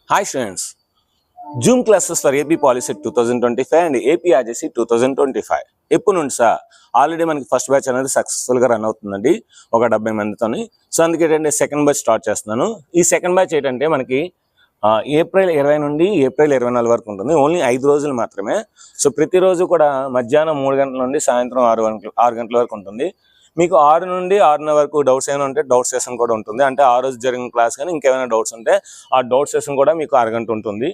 Hi students, Zoom classes for AP Policy 2025 and AP RJC 2025. ఎప్పుడు నుండి sir already మనకి first batch అనేది సక్సెస్ఫుల్గా రన్ అవుతుందండి ఒక 70 మందితోని. సో అందుకే ఏంటంటే సెకండ్ బ్యాచ్ స్టార్ట్ చేస్తున్నాను. ఈ సెకండ్ బ్యాచ్ ఏంటంటే మనకి ఏప్రిల్ 20 నుండి ఏప్రిల్ 24 వరకు ఉంటుంది. ఓన్లీ 5 రోజులు మాత్రమే. సో ప్రతిరోజు కూడా మధ్యాహ్నం 3 గంటల నుండి సాయంత్రం 6 గంటల వరకు ఉంటుంది. మీకు 6 నుండి 6:30 వరకు డౌట్స్ ఏమైనా ఉంటే డౌట్ సెషన్ కూడా ఉంటుంది. అంటే ఆ రోజు జరిగిన క్లాస్ కానీ ఇంకేమైనా డౌట్స్ ఉంటే ఆ డౌట్ సెషన్ కూడా మీకు 6 గంట ఉంటుంది.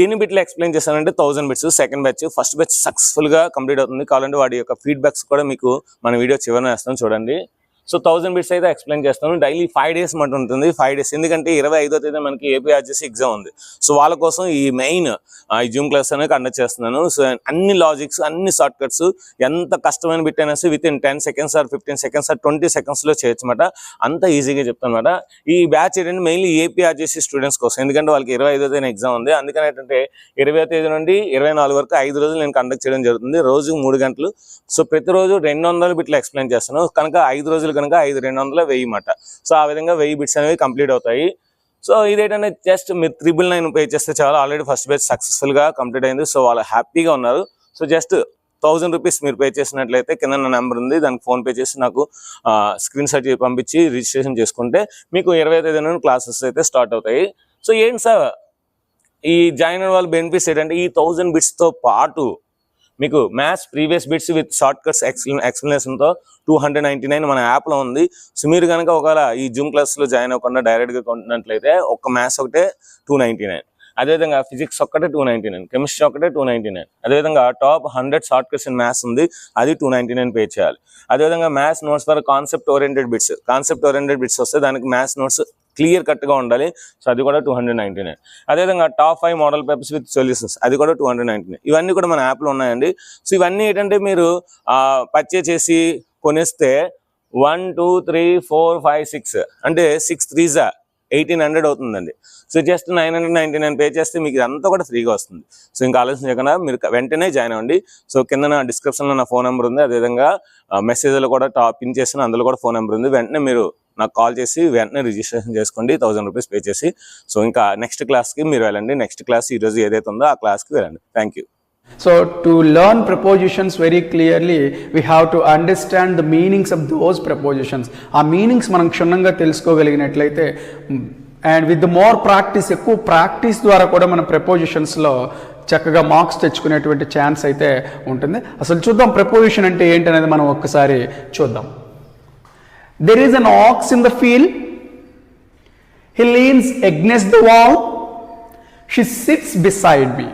ఎన్ని బిట్లు ఎక్స్ప్లెయిన్ చేశానంటే 1000 bits second batch. First batch సక్సెస్ఫుల్గా కంప్లీట్ అవుతుంది. కావాలంటే వాడి యొక్క ఫీడ్బ్యాక్స్ కూడా మీకు మన వీడియో చివరిన వేస్తాను చూడండి. సో 1000 బిట్స్ అయితే ఎక్స్ప్లెయిన్ చేస్తాను. డైలీ 5 డేస్ మాట ఉంటుంది. 5 డేస్ ఎందుకంటే 25వ తేదీ మనకి ఏపీ ఆర్జేసీ ఎగ్జామ్ ఉంది. సో వాళ్ళ కోసం ఈ మెయిన్ ఈ జూమ్ క్లాస్ అనేది కండక్ట్ చేస్తున్నాను. సో అన్ని లాజిక్స్ అన్ని షార్ట్ కట్స్ ఎంత కష్టమైన బిట్ అయినా within 10 seconds or 15 seconds or 20 secondsలో చేయొచ్చు అనమాట. అంత ఈజీగా చెప్తాను అనమాట. ఈ బ్యాచ్ ఏంటంటే మెయిన్లీ ఏపీ ఆర్జేసీ స్టూడెంట్స్ కోసం. ఎందుకంటే వాళ్ళకి 25వ తేదీ ఎగ్జామ్ ఉంది. అందుకని ఏంటంటే 20వ తేదీ నుండి 24 వరకు 5 రోజులు నేను కండక్ట్ చేయడం జరుగుతుంది. రోజుకు 3 గంటలు. సో ప్రతిరోజు 200 బిట్లు ఎక్స్ప్లెయిన్ చేస్తాను. కనుక 5 రోజులు కనుక 5 200 1000 మాట. సో ఆ విధంగా 1000 బిట్స్ అనేవి కంప్లీట్ అవుతాయి. సో ఇదేంటంటే జస్ట్ మీరు 999 పే చేస్తే చాలా. ఆల్రెడీ ఫస్ట్ బ్యాచ్ సక్సెస్ఫుల్గా కంప్లీట్ అయింది. సో వాళ్ళు హ్యాపీగా ఉన్నారు. సో జస్ట్ 1000 రూపీస్ మీరు పే చేసినట్లయితే కింద నా నెంబర్ ఉంది, దానికి ఫోన్పే చేసి నాకు స్క్రీన్ షాట్ పంపించి రిజిస్ట్రేషన్ చేసుకుంటే మీకు 20వ తేదీ నుండి క్లాసెస్ అయితే స్టార్ట్ అవుతాయి. సో ఏంటి సార్ ఈ జాయిన్ అయిన వాళ్ళ బెనిఫిట్స్ ఏంటంటే ఈ 1000 బిట్స్తో పాటు మీకు maths previous bits with shortcuts ఎక్స్ప్లెనేషన్తో 299 మన యాప్లో ఉంది. సో మీరు కనుక ఒకవేళ ఈ జూమ్ క్లాస్లో జాయిన్ అవ్వకుండా డైరెక్ట్గా కొన్నట్లయితే ఒక్క మ్యాథ్స్ ఒకటే 299, అదేవిధంగా ఫిజిక్స్ ఒక్కటే 299, కెమిస్ట్రీ ఒకటే 299, అదేవిధంగా top 100 short cuts in maths ఉంది, అది 299 పే చేయాలి. అదేవిధంగా maths notes for concept oriented bits వస్తే దానికి మ్యాథ్స్ నోట్స్ క్లియర్ కట్గా ఉండాలి. సో అది కూడా 299. అదేవిధంగా top 5 model papers with solutions అది కూడా 299. ఇవన్నీ కూడా మన యాప్లో ఉన్నాయండి. సో ఇవన్నీ ఏంటంటే మీరు పర్చేజ్ చేసి కొనేస్తే 1 2 3 4 5 6 అంటే 6 3s 1800 అవుతుందండి. సో జస్ట్ 999 పే చేస్తే మీకు ఇదంతా కూడా ఫ్రీగా వస్తుంది. సో ఇంకా ఆలోచన చేయకుండా మీరు వెంటనే జాయిన్ అవ్వండి. సో కింద నా డిస్క్రిప్షన్లో నా ఫోన్ నెంబర్ ఉంది, అదేవిధంగా మెసేజ్లో కూడా పిన్ చేసిన అందులో కూడా ఫోన్ నెంబర్ ఉంది. వెంటనే మీరు నాకు కాల్ చేసి వెంటనే రిజిస్ట్రేషన్ చేసుకోండి 1000 రూపీస్ పే చేసి. సో ఇంకా నెక్స్ట్ క్లాస్కి మీరు వెళ్ళండి. నెక్స్ట్ క్లాస్ ఈరోజు ఏదైతే ఉందో ఆ క్లాస్కి వెళ్ళండి. Thank you. So to learn prepositions very clearly, we have to understand the meanings of those prepositions. ఆ మీనింగ్స్ మనం క్షుణ్ణంగా తెలుసుకోగలిగినట్లయితే and with the more practice, ఎక్కువ ప్రాక్టీస్ ద్వారా కూడా మన prepositions-లో చక్కగా మార్క్స్ తెచ్చుకునేటువంటి ఛాన్స్ అయితే ఉంటుంది. అసలు చూద్దాం preposition అంటే ఏంటనేది మనం ఒక్కసారి చూద్దాం. There is an ox in the field. He leans against the wall. She sits beside me.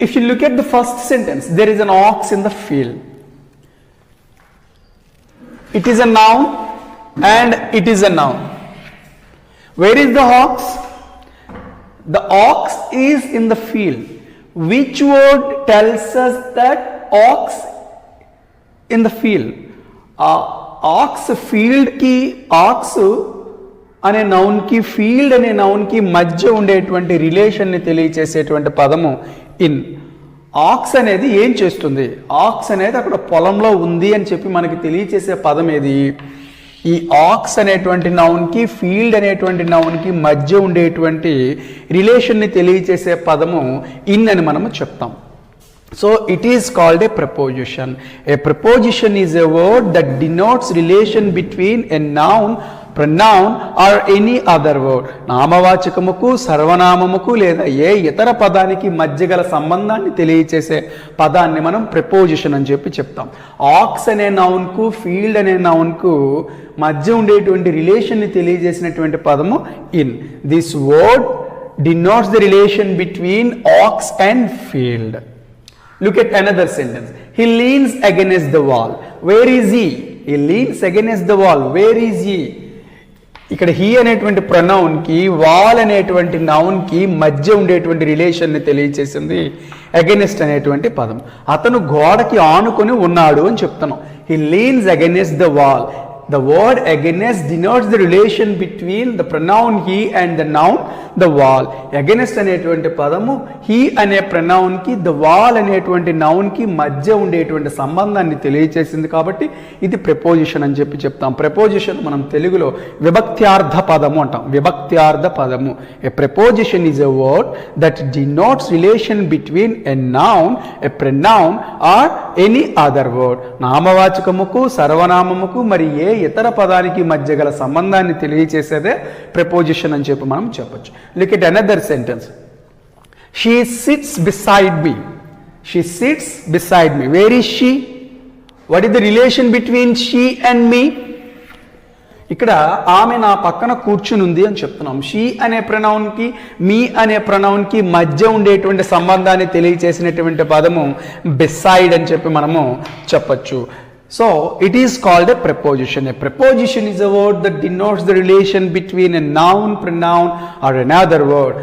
If you look at the first sentence, there is an ox in the field. It is a noun and it is a noun. Where is the ox? The ox is in the field. Which word tells us that ox in the field? Aux ఫీల్డ్కి, aux అనే నౌన్కి, field అనే నౌన్కి మధ్య ఉండేటువంటి రిలేషన్ని తెలియచేసేటువంటి పదము in. Aux అనేది ఏం చేస్తుంది? ఆక్స్ అనేది అక్కడ పొలంలో ఉంది అని చెప్పి మనకి తెలియచేసే పదం ఏది? ఈ ఆక్స్ అనేటువంటి నౌన్కి, ఫీల్డ్ అనేటువంటి నౌన్కి మధ్య ఉండేటువంటి రిలేషన్ని తెలియచేసే పదము ఇన్ అని మనము చెప్తాం. So it is called a preposition. A preposition is a word that denotes relation between a noun, pronoun or any other word. నామవాచకముకు, సర్వనామముకు లేదా ఏ ఇతర పదానికి మధ్య గల సంబంధాన్ని తెలియచేసే పదాన్ని మనం preposition అని చెప్పి చెప్తాం. ఆక్స్ అనే నౌన్కు, ఫీల్డ్ అనే నౌన్కు మధ్య ఉండేటువంటి రిలేషన్ని తెలియజేసినటువంటి పదము in. This word denotes the relation between ox and field. Look at another sentence. He leans against the wall. Where is he? He leans against the wall. Where is he? ఇక్కడ he అనేటువంటి ప్రొనౌన్కి, wall అనేటువంటి నౌన్కి మధ్య ఉండేటువంటి రిలేషన్ని తెలియచేసింది against అనేటువంటి పదం. అతను గోడకి ఆనుకొని ఉన్నాడు అని చెప్తున్నాం. He beans against the wall. The word against denotes the relation between the pronoun he and the noun the wall. Against అనేటువంటి పదము he అనే pronoun కి the wall అనేటువంటి noun కి మధ్య ఉండేటువంటి సంబంధాన్ని తెలియచేసింది కాబట్టి ఇది preposition అని చెప్తాం. preposition మనం తెలుగులో విభక్త్యార్థ పదము అంటాం. విభక్త్యార్థ పదము. A preposition is a word that denotes relation between a noun, a pronoun or any other word. నామవాచకముకు సర్వనామముకు మరి ఏ ఇతర పదానికి మధ్య గల సంబంధాన్ని తెలియచేసేదే preposition అని చెప్పి మనం చెప్పొచ్చు. Look at another sentence. She sits beside me. She sits beside me. Where is she? What is the relation between she and me? ఇక్కడ ఆమె నా పక్కన కూర్చుని ఉంది అని చెప్తున్నాం. షీ అనే ప్రొనౌన్కి మీ అనే ప్రొనౌన్కి మధ్య ఉండేటువంటి సంబంధాన్ని తెలియచేసినటువంటి పదము బిసైడ్ అని చెప్పి మనము చెప్పచ్చు. So it is called a preposition. A preposition is a word that denotes the relation between a noun, pronoun or another word.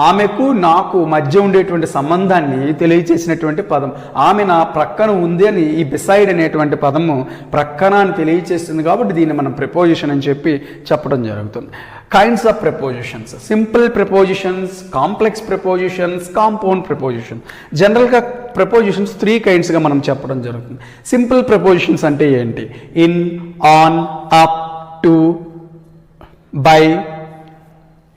ఆమెకు నాకు మధ్య ఉండేటువంటి సంబంధాన్ని తెలియచేసినటువంటి పదం. ఆమె నా ప్రక్కన ఉంది అని ఈ బిసైడ్ అనేటువంటి పదము ప్రక్కన అని తెలియచేస్తుంది కాబట్టి దీన్ని మనం preposition అని చెప్పి చెప్పడం జరుగుతుంది. Kinds of prepositions. Simple prepositions, complex prepositions, compound prepositions. జనరల్గా prepositions 3 kindsగా మనం చెప్పడం జరుగుతుంది. సింపుల్ prepositions అంటే ఏంటి? In, on, up, to, by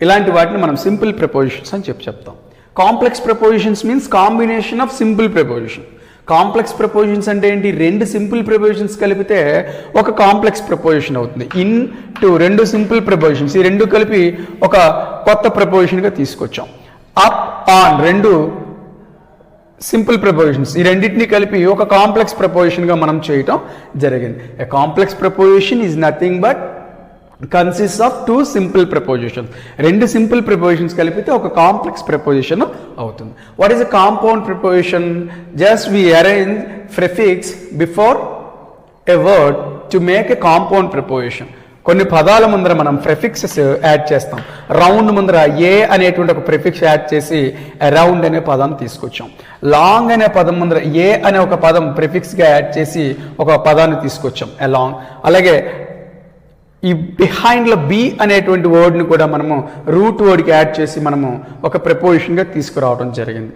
ఇలాంటి వాటిని మనం సింపుల్ prepositions అని చెప్తాం. Complex prepositions means combination of simple preposition. Complex prepositions అంటే ఏంటి? 2 సింపుల్ prepositions కలిపితే ఒక కాంప్లెక్స్ preposition అవుతుంది. ఇన్, టు 2 సింపుల్ prepositions, ఈ 2 కలిపి ఒక కొత్త prepositionగా తీసుకొచ్చాం. అప్, ఆన్ 2 సింపుల్ prepositions, ఈ రెండింటిని కలిపి ఒక కాంప్లెక్స్ prepositionగా మనం చేయటం జరిగింది. A complex preposition is nothing but consists of 2 simple prepositions. 2 simple prepositions కలిపితే ఒక కాంప్లెక్స్ preposition అవుతుంది. What is a compound preposition? Just we arrange prefix before a word to make a compound preposition. కొన్ని పదాల ముందర మనం prefixes add చేస్తాం. Round ముందర ఏ అనేటువంటి ఒక ప్రిఫిక్స్ యాడ్ చేసి అరౌండ్ అనే పదాన్ని తీసుకొచ్చాం. లాంగ్ అనే పదం ముందర ఏ అనే ఒక పదం ప్రిఫిక్స్గా యాడ్ చేసి ఒక పదాన్ని తీసుకొచ్చాం అలాంగ్. అలాగే ఈ బిహైండ్లో బి అనేటువంటి వర్డ్ని కూడా మనము రూట్ వర్డ్కి యాడ్ చేసి మనము ఒక prepositionగా తీసుకురావడం జరిగింది.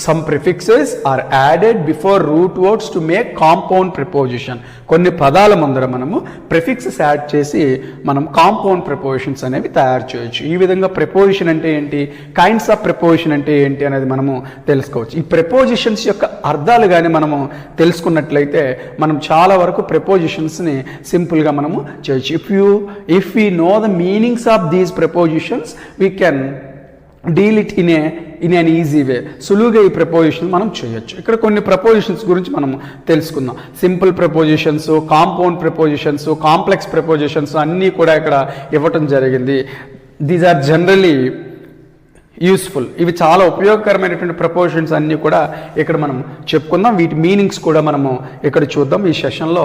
Some prefixes are added before root words to make compound preposition. కొన్ని పదాల ముందర మనము ప్రిఫిక్సెస్ యాడ్ చేసి మనం కాంపౌండ్ prepositions అనేవి తయారు చేయొచ్చు. ఈ విధంగా preposition అంటే ఏంటి, కైండ్స్ ఆఫ్ preposition అంటే ఏంటి అనేది మనము తెలుసుకోవచ్చు. ఈ prepositions యొక్క అర్థాలు కానీ మనము తెలుసుకున్నట్లయితే మనం చాలా వరకు prepositionsని సింపుల్గా మనము చేయొచ్చు. If we know the meanings of these prepositions we can deal it in an easy way. సులువుగా ఈ preposition మనం చేయొచ్చు. ఇక్కడ కొన్ని prepositions గురించి మనం తెలుసుకుందాం. Simple prepositions, compound prepositions, complex prepositions అన్నీ కూడా ఇక్కడ ఇవ్వటం జరిగింది. These are generally useful. ఇవి చాలా ఉపయోగకరమైనటువంటి prepositions అన్నీ కూడా ఇక్కడ మనం చెప్పుకుందాం. వీటి మీనింగ్స్ కూడా మనము ఇక్కడ చూద్దాం. ఈ సెషన్లో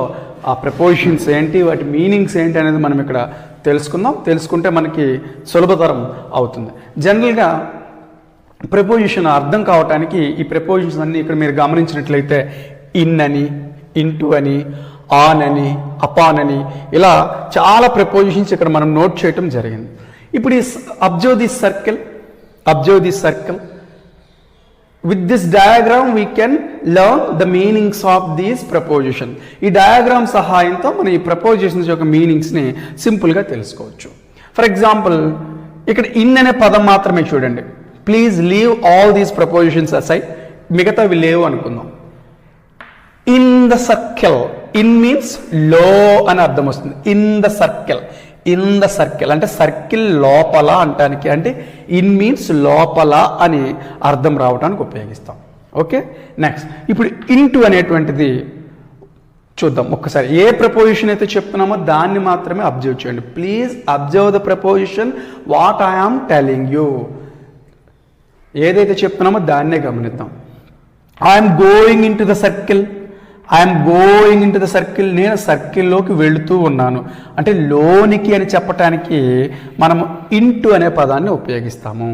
ఆ prepositions ఏంటి, వాటి మీనింగ్స్ ఏంటి అనేది మనం ఇక్కడ తెలుసుకుందాం. తెలుసుకుంటే మనకి సులభతరం అవుతుంది. జనరల్గా preposition అర్థం కావటానికి ఈ prepositions అన్నీ ఇక్కడ మీరు గమనించినట్లయితే ఇన్ అని, ఇంటూ అని, ఆన్ అని, అపాన్ అని ఇలా చాలా prepositions ఇక్కడ మనం నోట్ చేయటం జరిగింది. ఇప్పుడు ఈ observe this circle. With this diagram we can learn the meanings of these prepositions. ఈ డయాగ్రామ్ సహాయంతో మనం ఈ prepositions యొక్క మీనింగ్స్ని సింపుల్గా తెలుసుకోవచ్చు. ఫర్ ఎగ్జాంపుల్ ఇక్కడ ఇన్ అనే పదం మాత్రమే చూడండి. Please leave all these prepositions aside. మిగతావి లేవు అనుకుందాం. In the circle, in means లో అని అర్థం వస్తుంది. ఇన్ ద సర్కిల్ అంటే సర్కిల్ లోపల అంటానికి, అంటే ఇన్ మీన్స్ లోపల అని అర్థం రావడానికి ఉపయోగిస్తాం. ఓకే, నెక్స్ట్ ఇప్పుడు ఇంటూ అనేటువంటిది చూద్దాం ఒక్కసారి. ఏ preposition అయితే చెప్తున్నామో దాన్ని మాత్రమే అబ్జర్వ్ చేయండి. Please observe the preposition what I am telling you. ఏదైతే చెప్తున్నామో దాన్నే గమనిద్దాం. I'm going into the circle, నేను సర్కిల్లోకి వెళుతూ ఉన్నాను అంటే లోనికి అని చెప్పటానికి మనము ఇంటూ అనే పదాన్ని ఉపయోగిస్తాము.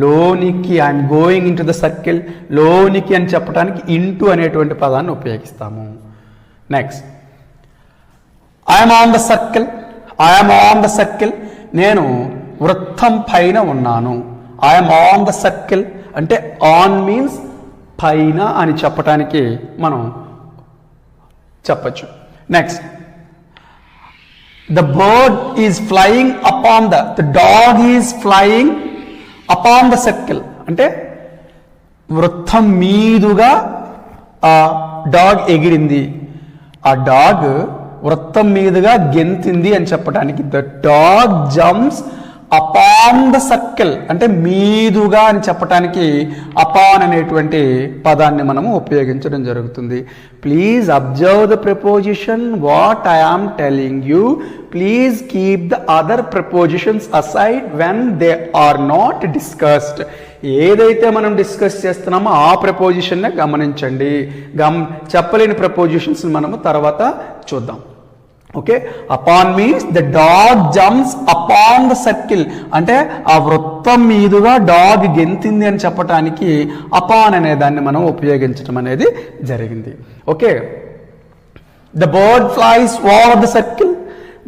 లోనికి, I'm going into the circle, లోనికి అని చెప్పడానికి ఇంటూ అనేటువంటి పదాన్ని ఉపయోగిస్తాము. Next I'm on the circle, I'm on the circle, నేను వృత్తం పైన ఉన్నాను. ఐఎమ్ ఆన్ ద సర్కిల్ అంటే ఆన్ మీన్స్ పైన అని చెప్పటానికి మనం చెప్పచ్చు. Next, the bird is flying upon the dog is flying upon the circle అంటే వృత్తం మీదుగా ఆ డాగ్ ఎగిరింది, ఆ డాగ్ వృత్తం మీదుగా గెంతింది అని చెప్పడానికి the dog jumps upon the circle అంటే మీదుగా అని చెప్పటానికి అపాన్ అనేటువంటి పదాన్ని మనము ఉపయోగించడం జరుగుతుంది. Please observe the preposition what I am telling you. Please keep the other prepositions aside when they are not discussed. ఏదైతే మనం డిస్కస్ చేస్తున్నామో ఆ ప్రిపోజిషన్నే గమనించండి. చెప్పలేని ప్రిపోజిషన్స్ మనము తర్వాత చూద్దాం. Okay, upon means the dog jumps upon the circle అంటే ఆ వృత్తం మీదుగా డాగ్ గెంతింది అని చెప్పటానికి అపాన్ అనే దాన్ని మనం ఉపయోగించడం అనేది జరిగింది. Okay, the bird flies over the circle,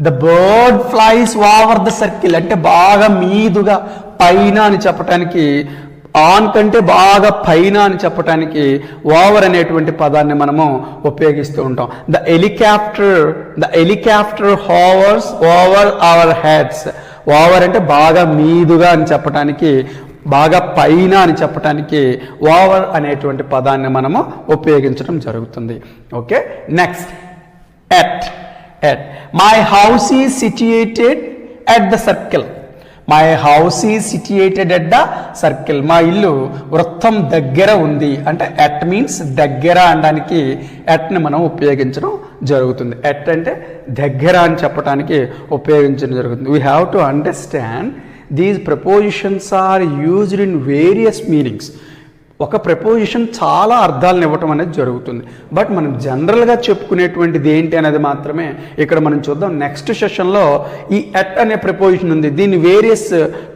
the bird flies over the circle అంటే బాగా మీదుగా పైన అని చెప్పటానికి, ఆన్ కంటే బాగా పైన అని చెప్పటానికి ఓవర్ అనేటువంటి పదాన్ని మనము ఉపయోగిస్తూ ఉంటాం. The helicopter hours over our heads. Over అంటే బాగా మీదుగా అని చెప్పటానికి, బాగా పైన అని చెప్పటానికి ఓవర్ అనేటువంటి పదాన్ని మనము ఉపయోగించడం జరుగుతుంది. Okay, next, at. My house is situated at the circle. My house is situated at the circle. మా ఇల్లు వృత్తం దగ్గర ఉంది అంటే ఎట్ మీన్స్ దగ్గర అనడానికి ఎట్ని మనం ఉపయోగించడం జరుగుతుంది. ఎట్ అంటే దగ్గర అని చెప్పడానికి ఉపయోగించడం జరుగుతుంది. We have to understand these prepositions are used in various meanings. ఒక ప్రపోజిషన్ చాలా అర్థాలను ఇవ్వటం అనేది జరుగుతుంది. బట్ మనం జనరల్గా చెప్పుకునేటువంటిది ఏంటి అనేది మాత్రమే ఇక్కడ మనం చూద్దాం. నెక్స్ట్ సెషన్లో ఈ ఎట్ అనే ప్రపోజిషన్ ఉంది, దీన్ని వేరియస్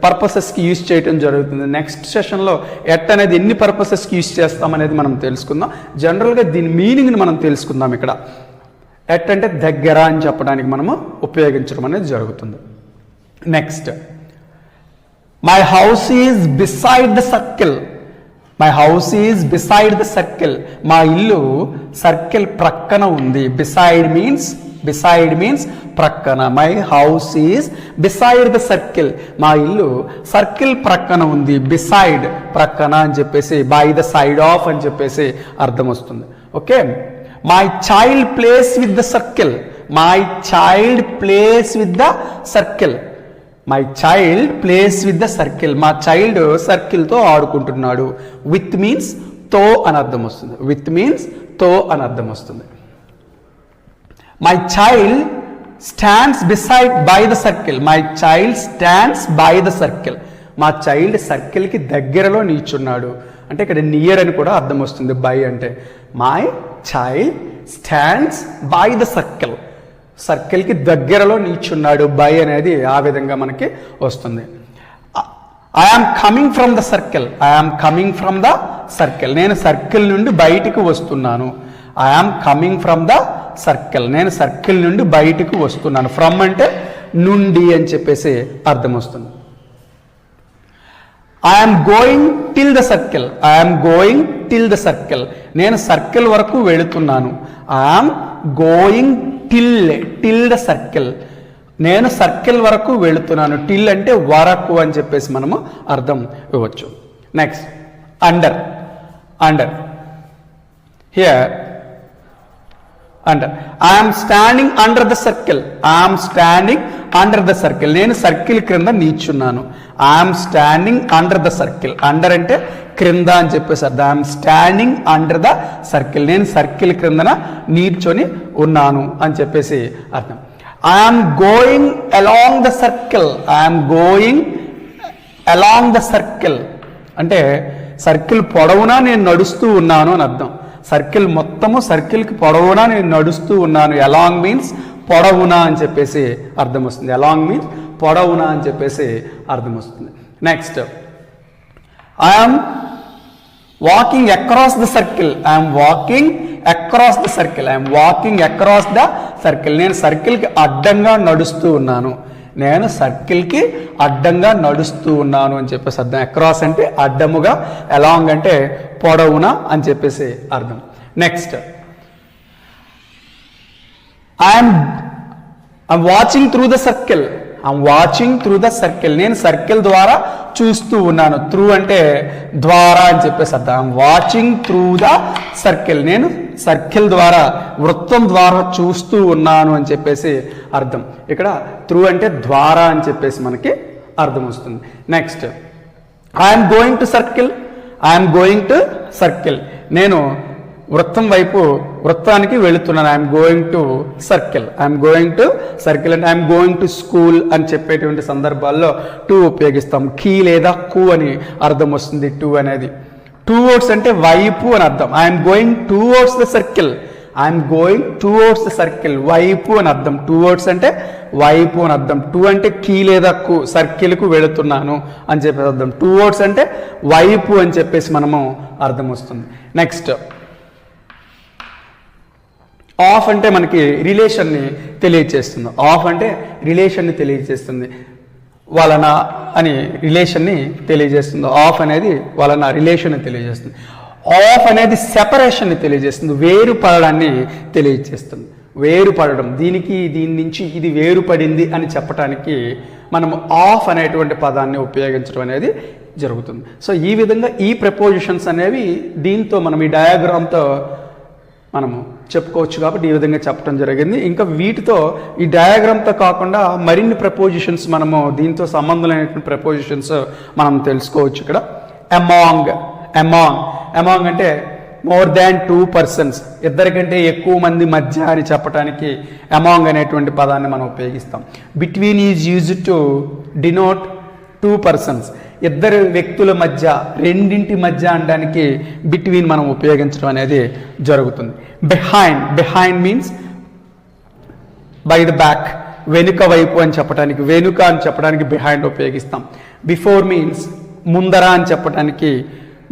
పర్పసెస్కి యూజ్ చేయడం జరుగుతుంది. నెక్స్ట్ సెషన్లో ఎట్ అనేది ఎన్ని పర్పసెస్కి యూజ్ చేస్తాం అనేది మనం తెలుసుకుందాం. జనరల్గా దీని మీనింగ్ని మనం తెలుసుకుందాం. ఇక్కడ ఎట్ అంటే దగ్గర అని చెప్పడానికి మనము ఉపయోగించడం అనేది జరుగుతుంది. Next, my house is beside the circle. My house is beside the circle. మా ఇల్లు సర్కిల్ ప్రక్కన ఉంది. బిసైడ్ మీన్స్ ప్రక్కన. My house is beside the circle. మా ఇల్లు సర్కిల్ ప్రక్కన ఉంది. బిసైడ్ ప్రక్కన అని చెప్పేసి బై ద సైడ్ ఆఫ్ అని చెప్పేసి అర్థం వస్తుంది. Okay, my child plays with the circle. My child plays with the circle. My child plays with the circle. మా చైల్డ్ సర్కిల్తో ఆడుకుంటున్నాడు. విత్ మీన్స్ తో అని అర్థం వస్తుంది. విత్ మీన్స్ తో అని అర్థం వస్తుంది. My child stands beside by the circle. My child stands by the circle. మా చైల్డ్ సర్కిల్కి దగ్గరలో నిల్చున్నాడు అంటే ఇక్కడ నియర్ అని కూడా అర్థం వస్తుంది. బై అంటే my child stands by the circle. సర్కిల్కి దగ్గరలో నిల్చున్నాడు. బై అనేది ఆ విధంగా మనకి వస్తుంది. I am coming from the circle. I am coming from the circle. నేను సర్కిల్ నుండి బయటికి వస్తున్నాను. I am coming from the circle. నేను సర్కిల్ నుండి బయటికి వస్తున్నాను. ఫ్రమ్ అంటే నుండి అని చెప్పేసి అర్థం వస్తుంది. I am going till the circle. I am going till the circle. నేను సర్కిల్ వరకు వెళుతున్నాను. I am going till the circle. నేను సర్కిల్ వరకు వెళుతున్నాను. టిల్ అంటే వరకు అని చెప్పేసి మనము అర్థం ఇవ్వచ్చు. Next, under. Here under. I'm standing under the circle. I'm standing under the circle. నేను సర్కిల్ క్రింద నిల్చున్నాను. I'm standing under the circle. Under అంటే క్రింద అని చెప్పేసి అర్థం. I'm standing under the circle. నేను సర్కిల్ క్రిందన నిల్చొని ఉన్నాను అని చెప్పేసి అర్థం. I'm going along the circle. I'm going along the circle అంటే సర్కిల్ పొడవునా నేను నడుస్తూ ఉన్నాను అని అర్థం. సర్కిల్ మొత్తము సర్కిల్కి పొడవునా నేను నడుస్తూ ఉన్నాను. అలాంగ్ మీన్స్ పొడవునా అని చెప్పేసి అర్థం వస్తుంది. అలాంగ్ మీన్స్ పొడవునా అని చెప్పేసి అర్థం వస్తుంది. Next, I'm walking across the circle. I'm walking across the circle. I'm walking across the circle. నేను సర్కిల్కి అడ్డంగా నడుస్తూ ఉన్నాను. నేను సర్కిల్కి అడ్డంగా నడుస్తూ ఉన్నాను అని చెప్పేసి అర్థం. అక్రాస్ అంటే అడ్డముగా, అలాంగ్ అంటే పొడవున అని చెప్పేసి అర్థం. Next, I'm watching through the circle. I'm watching through the circle. నేను సర్కిల్ ద్వారా చూస్తూ ఉన్నాను. త్రూ అంటే ద్వారా అని చెప్పేసి అర్థం. I'm watching through the circle. నేను సర్కిల్ ద్వారా, వృత్తం ద్వారా చూస్తూ ఉన్నాను అని చెప్పేసి అర్థం. ఇక్కడ త్రూ అంటే ద్వారా అని చెప్పేసి మనకి అర్థం వస్తుంది. Next, I'm going to circle. I'm going to circle. నేను వృత్తం వైపు, వృత్తానికి వెళుతున్నాను. I'm going to circle. I'm going to circle అంటే ఐఎమ్ గోయింగ్ టు స్కూల్ అని చెప్పేటువంటి సందర్భాల్లో టు ఉపయోగిస్తాం. కీ లేదా కు అని అర్థం వస్తుంది టు అనేది. టువర్డ్స్ అంటే వైపు అని అర్థం. I'm going towards the circle. I'm going towards the circle. వైపు అని అర్థం. టువర్డ్స్ అంటే వైపు అని అర్థం. టు అంటే కీ లేదా కు, సర్కిల్కు వెళుతున్నాను అని చెప్పేసి అర్థం. టువర్డ్స్ అంటే వైపు అని చెప్పేసి మనము అర్థం వస్తుంది. నెక్స్ట్, ఆఫ్ అంటే మనకి రిలేషన్ని తెలియచేస్తుంది. ఆఫ్ అంటే రిలేషన్ని తెలియజేస్తుంది. వలన అని రిలేషన్ని తెలియజేస్తుంది. ఆఫ్ అనేది వలన రిలేషన్ని తెలియజేస్తుంది. ఆఫ్ అనేది సెపరేషన్ని తెలియజేస్తుంది. వేరుపడడాన్ని తెలియజేస్తుంది. వేరుపడడం, దీనికి దీని నుంచి ఇది వేరుపడింది అని చెప్పడానికి మనం ఆఫ్ అనేటువంటి పదాన్ని ఉపయోగించడం అనేది జరుగుతుంది. సో ఈ విధంగా ఈ ప్రపోజిషన్స్ అనేవి దీంతో మనం ఈ డయాగ్రామ్తో మనము చెప్పుకోవచ్చు కాబట్టి ఈ విధంగా చెప్పడం జరిగింది. ఇంకా వీటితో ఈ డయాగ్రామ్తో కాకుండా మరిన్ని ప్రపోజిషన్స్ మనము దీంతో సంబంధం లేనటువంటి ప్రపోజిషన్స్ మనం తెలుసుకోవచ్చు. ఇక్కడ అమాంగ్. అమాంగ్ అమాంగ్ అంటే మోర్ దాన్ 2 persons, ఇద్దరికంటే ఎక్కువ మంది మధ్య అని చెప్పడానికి అమాంగ్ అనేటువంటి పదాన్ని మనం ఉపయోగిస్తాం. Between is used to denote 2 persons, ఇద్దరు వ్యక్తుల మధ్య, రెండింటి మధ్య అనడానికి బిట్వీన్ మనం ఉపయోగించడం అనేది జరుగుతుంది. Behind. Behind means by the back, వెనుక వైపు అని చెప్పడానికి, వెనుక అని చెప్పడానికి బిహైండ్ ఉపయోగిస్తాం. బిఫోర్ మీన్స్ ముందర అని చెప్పడానికి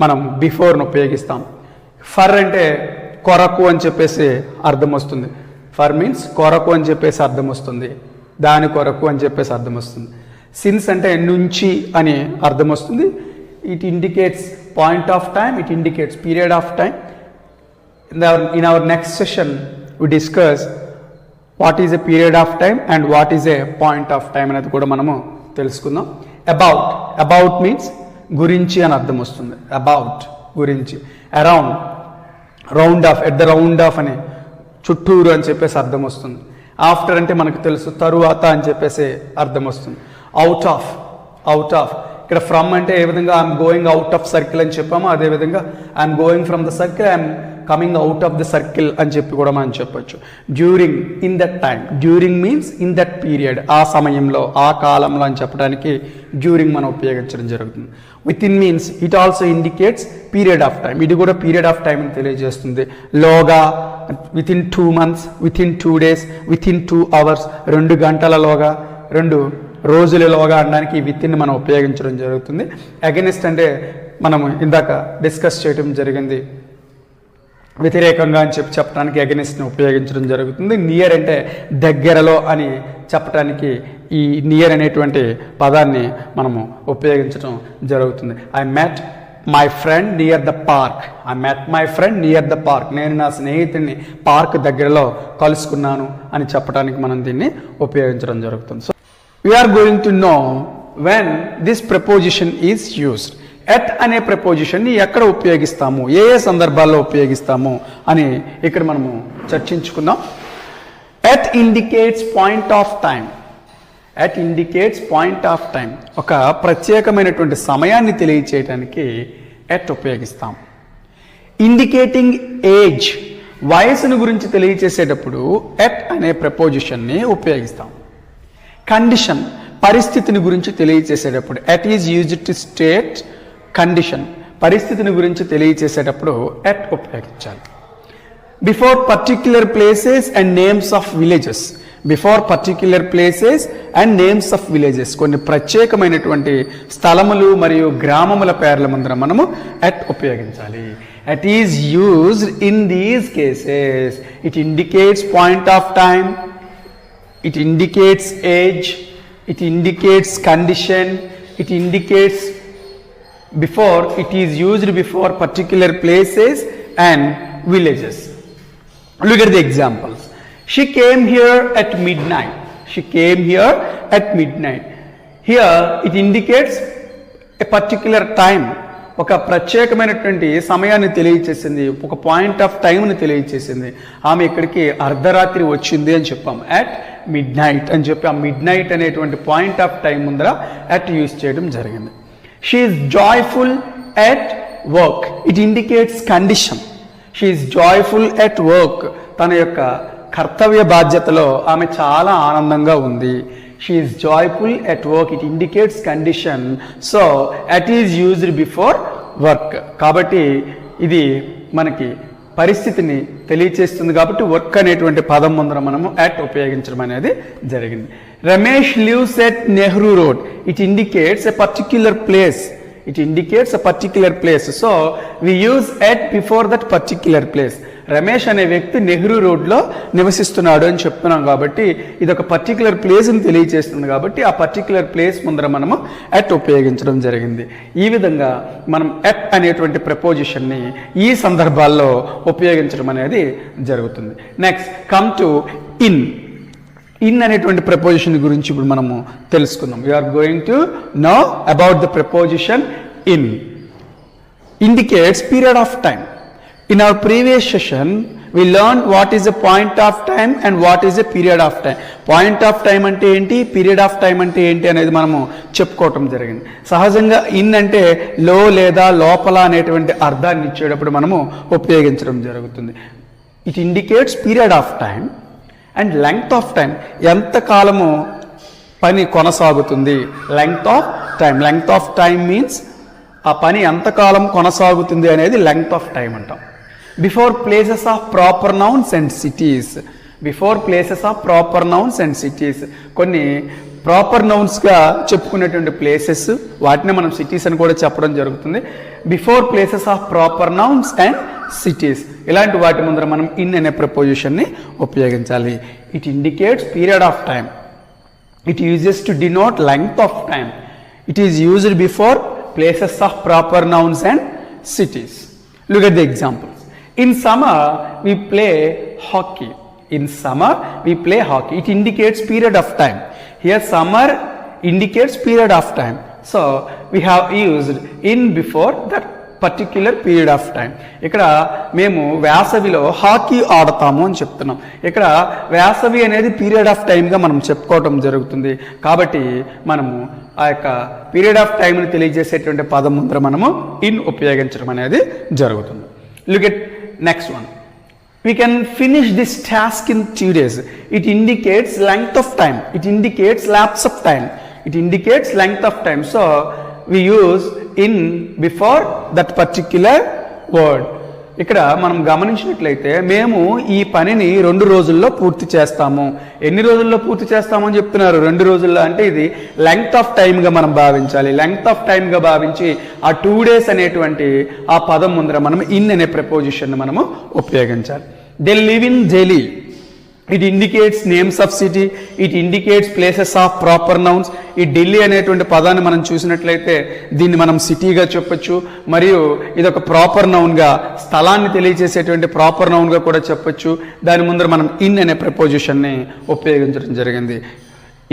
మనం బిఫోర్ను ఉపయోగిస్తాం. ఫర్ అంటే కొరకు అని చెప్పేసి అర్థం వస్తుంది. ఫర్ మీన్స్ కొరకు అని చెప్పేసి అర్థం వస్తుంది. దాని కొరకు అని చెప్పేసి అర్థం వస్తుంది. సిన్స్ అంటే నుంచి అని అర్థం వస్తుంది. It indicates point of time, it indicates period of time. In our next session we discuss what is a period of time and what is a point of time అనేది కూడా మనము తెలుసుకుందాం. అబౌట్. అబౌట్ మీన్స్ గురించి అని అర్థం వస్తుంది. About గురించి. Around, round of, at the round of అని చుట్టూరు అని చెప్పేసి అర్థం వస్తుంది. ఆఫ్టర్ అంటే మనకు తెలుసు తరువాత అని చెప్పేసి అర్థం వస్తుంది. Out of. అవుట్ ఆఫ్ ఇక్కడ ఫ్రమ్ అంటే ఏ విధంగా I'm going out of circle అని చెప్పామో అదేవిధంగా I'm going from the circle, I'm coming out of the circle అని చెప్పి కూడా మనం చెప్పొచ్చు. During, in that time. During means in that period, ఆ సమయంలో, ఆ కాలంలో అని చెప్పడానికి డ్యూరింగ్ మనం ఉపయోగించడం జరుగుతుంది. With in means it also indicates period of time, ఇది కూడా పీరియడ్ ఆఫ్ టైం అని తెలియజేస్తుంది. లోగా, with in 2 months, with in 2 days, with in 2 hours, 2 గంటలలోగా, 2 రోజులలోగా అనడానికి విత్ ఇన్ మనం ఉపయోగించడం జరుగుతుంది. అగెనిస్ట్ అంటే మనం ఇందాక డిస్కస్ చేయడం జరిగింది, వ్యతిరేకంగా అని చెప్పడానికి అగెనిస్ట్ని ఉపయోగించడం జరుగుతుంది. నియర్ అంటే దగ్గరలో అని చెప్పడానికి ఈ నియర్ అనేటువంటి పదాన్ని మనము ఉపయోగించడం జరుగుతుంది. I met my friend near the park. I met my friend near the park. నేను నా స్నేహితుడిని పార్క్ దగ్గరలో కలుసుకున్నాను అని చెప్పడానికి మనం దీన్ని ఉపయోగించడం జరుగుతుంది. So we're going to know when this preposition is used. At అనే ప్రపోజిషన్ని ఎక్కడ ఉపయోగిస్తాము, ఏ ఏ సందర్భాల్లో ఉపయోగిస్తాము అని ఇక్కడ మనము చర్చించుకుందాం. At indicates point of time. At indicates point of time, ఒక ప్రత్యేకమైనటువంటి సమయాన్ని తెలియచేయడానికి ఎట్ ఉపయోగిస్తాం. ఇండికేటింగ్ ఏజ్, వయసును గురించి తెలియచేసేటప్పుడు ఎట్ అనే ప్రపోజిషన్ని ఉపయోగిస్తాం. కండిషన్, పరిస్థితిని గురించి తెలియచేసేటప్పుడు at is used to state condition, పరిస్థితిని గురించి తెలియచేసేటప్పుడు ఎట్ ఉపయోగించాలి. Before particular places and names of villages. Before particular places and names of villages, కొన్ని ప్రత్యేకమైనటువంటి స్థలములు మరియు గ్రామముల పేర్ల ముందర మనము ఎట్ ఉపయోగించాలి. At is used in these cases. It indicates point of time, it indicates age, it indicates condition, it indicates before, it is used before particular places and villages. Look at the examples. She came here at midnight. She came here at midnight. Here it indicates a particular time. ఒక ప్రత్యేకమైనటువంటి సమయాన్ని తెలియచేసింది, ఒక point of టైంని తెలియచేసింది. ఆమె ఇక్కడికి అర్ధరాత్రి వచ్చింది అని చెప్పాం, అట్ మిడ్ నైట్ అని చెప్పి ఆ మిడ్ నైట్ అనేటువంటి పాయింట్ ఆఫ్ టైం ముందర అట్ యూజ్ చేయడం జరిగింది. She is joyful at work, it indicates condition. She is joyful at work, తన యొక్క కర్తవ్య బాధ్యతలో ఆమె చాలా ఆనందంగా ఉంది. She is joyful at work, it indicates condition. So at is used before work. కాబట్టి ఇది మనకి పరిస్థితిని తెలియచేస్తుంది కాబట్టి వర్క్ అనేటువంటి పదం ముందర మనము at ఉపయోగించడం అనేది జరిగింది. Ramesh lives at Nehru road, it indicates a particular place. It indicates a particular place. So we use at before that particular place. Ramesh అనే వ్యక్తి నెహ్రూ రోడ్లో నివసిస్తున్నాడు అని చెప్తున్నాం కాబట్టి ఇది ఒక పర్టికులర్ ప్లేస్ని తెలియజేస్తుంది కాబట్టి ఆ పర్టికులర్ ప్లేస్ ముందర మనము అట్ ఉపయోగించడం జరిగింది. ఈ విధంగా మనం అట్ అనేటువంటి ప్రపోజిషన్ని ఈ సందర్భాల్లో ఉపయోగించడం అనేది జరుగుతుంది. Next come to in. In అనేటువంటి ప్రపోజిషన్ గురించి ఇప్పుడు మనము తెలుసుకుందాం. We're going to know about the preposition in. Indicates period of time. In our previous session, we learned what is a point of time and what is a period of time. Point of time అంటే ఏంటి, period of time అంటే ఏంటి అనేది మనము చెప్పుకోవటం జరిగింది. సహజంగా in అంటే లో లేదా లోపల అనేటువంటి అర్థాన్ని ఇచ్చేటప్పుడు మనము ఉపయోగించడం జరుగుతుంది. It indicates period of time and length of time, ఎంతకాలము పని కొనసాగుతుంది. Length of time, length of time means ఆ పని ఎంతకాలం కొనసాగుతుంది అనేది లెంగ్త్ ఆఫ్ టైం అంటాం. Before places of proper nouns and cities. Before places of proper nouns and cities, కొన్ని ప్రాపర్ నౌన్స్గా చెప్పుకునేటువంటి ప్లేసెస్, వాటిని మనం సిటీస్ అని కూడా చెప్పడం జరుగుతుంది. Before places of proper nouns and cities, ఇలాంటి వాటి ముందర మనం ఇన్ అనే ప్రపోజిషన్ని ఉపయోగించాలి. It indicates period of time. It uses to denote length of time. It is used before places of proper nouns and cities. Look at the examples. In summer we play hockey. In summer we play hockey. It indicates period of time. Here summer indicates period of time. So we have used in before that particular period of time. ఇక్కడ మేము వేసవిలో hockey ఆడతాము అని చెప్తున్నాం. ఇక్కడ వేసవి అనేది period of టైంగా మనం చెప్పుకోవటం జరుగుతుంది కాబట్టి మనము ఆ యొక్క పీరియడ్ ఆఫ్ టైంని తెలియజేసేటువంటి పదం ముందర మనము ఇన్ ఉపయోగించడం అనేది జరుగుతుంది. Look at next one. We can finish this task in 2 days. It indicates length of time. It indicates lapse of time. It indicates length of time. So we use in before that particular word. ఇక్కడ మనం గమనించినట్లయితే మేము ఈ పనిని 2 రోజుల్లో పూర్తి చేస్తాము. ఎన్ని రోజుల్లో పూర్తి చేస్తామని చెప్తున్నారు? 2 రోజుల్లో అంటే ఇది లెంగ్త్ ఆఫ్ టైమ్గా మనం భావించాలి. లెంగ్త్ ఆఫ్ టైమ్గా భావించి ఆ 2 days అనేటువంటి ఆ పదం ముందర మనం ఇన్ అనే ప్రపోజిషన్ మనము ఉపయోగించాలి. They live in Delhi. It indicates names of city. It indicates places of proper nouns. ఈ ఢిల్లీ అనేటువంటి పదాన్ని మనం చూసినట్లయితే దీన్ని మనం సిటీగా చెప్పొచ్చు, మరియు ఇది ఒక ప్రాపర్ నౌన్గా, స్థలాన్ని తెలియజేసేటువంటి ప్రాపర్ నౌన్గా కూడా చెప్పొచ్చు. దాని ముందర మనం ఇన్ అనే ప్రపోజిషన్ని ఉపయోగించడం జరిగింది.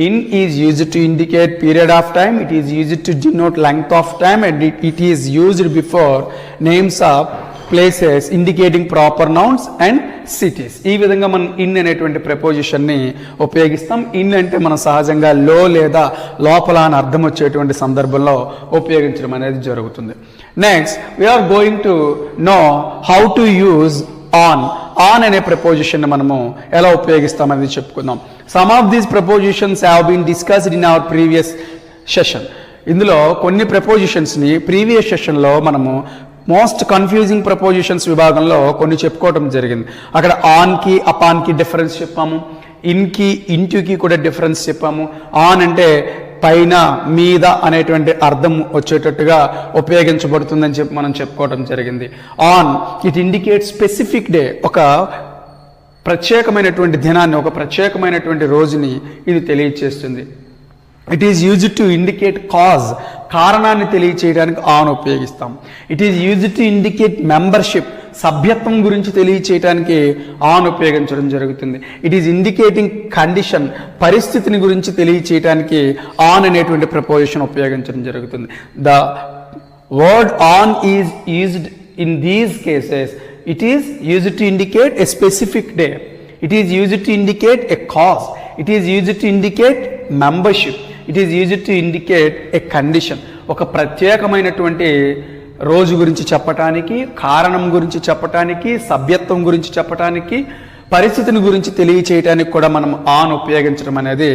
In is used to indicate period of time. It is used to denote length of time, and it is used before names of places indicating proper nouns and cities. ఈ విధంగా మనం ఇన్ అనేటువంటి ప్రపోజిషన్ని ఉపయోగిస్తాం. In అంటే మనం సహజంగా లో లేదా లోపల అని అర్థం వచ్చేటువంటి సందర్భంలో ఉపయోగించడం అనేది జరుగుతుంది. Next we're going to know how to use on. On అనే ప్రపోజిషన్ మనము ఎలా ఉపయోగిస్తామనేది చెప్పుకుందాం. Some of these prepositions have been discussed in our previous session. ఇందులో కొన్ని ప్రపోజిషన్స్ని ప్రీవియస్ సెషన్లో మనము మోస్ట్ కన్ఫ్యూజింగ్ ప్రపోజిషన్స్ విభాగంలో కొన్ని చెప్పుకోవడం జరిగింది. అక్కడ ఆన్కి అపాన్కి డిఫరెన్స్ చెప్పాము, ఇన్కి ఇంటుకి కూడా డిఫరెన్స్ చెప్పాము. ఆన్ అంటే పైన మీద అనేటువంటి అర్థం వచ్చేటట్టుగా ఉపయోగించబడుతుందని చెప్పి మనం చెప్పుకోవడం జరిగింది. On it indicate specific day, ఒక ప్రత్యేకమైనటువంటి దినాన్ని, ఒక ప్రత్యేకమైనటువంటి రోజుని ఇది తెలియచేస్తుంది. It is used to indicate cause, కారణాన్ని తెలియచేయడానికి ఆన్ ఉపయోగిస్తాం. It is used to indicate membership, సభ్యత్వం గురించి తెలియచేయడానికి ఆన్ ఉపయోగించడం జరుగుతుంది. ఇట్ ఈజ్ ఇండికేటింగ్ కండిషన్, పరిస్థితిని గురించి తెలియచేయడానికి ఆన్ అనేటువంటి ప్రపోజిషన్ ఉపయోగించడం జరుగుతుంది. The word on is used in these cases. It is used to indicate a specific day. It is used to indicate a cause. It is used to indicate membership. It is used to indicate a condition. ఒక ప్రత్యేకమైనటువంటి రోజు గురించి చెప్పటానికి, కారణం గురించి చెప్పటానికి, సభ్యత్వం గురించి చెప్పటానికి, పరిస్థితిని గురించి తెలియచేయటానికి కూడా మనం ఆన్ ఉపయోగించడం అనేది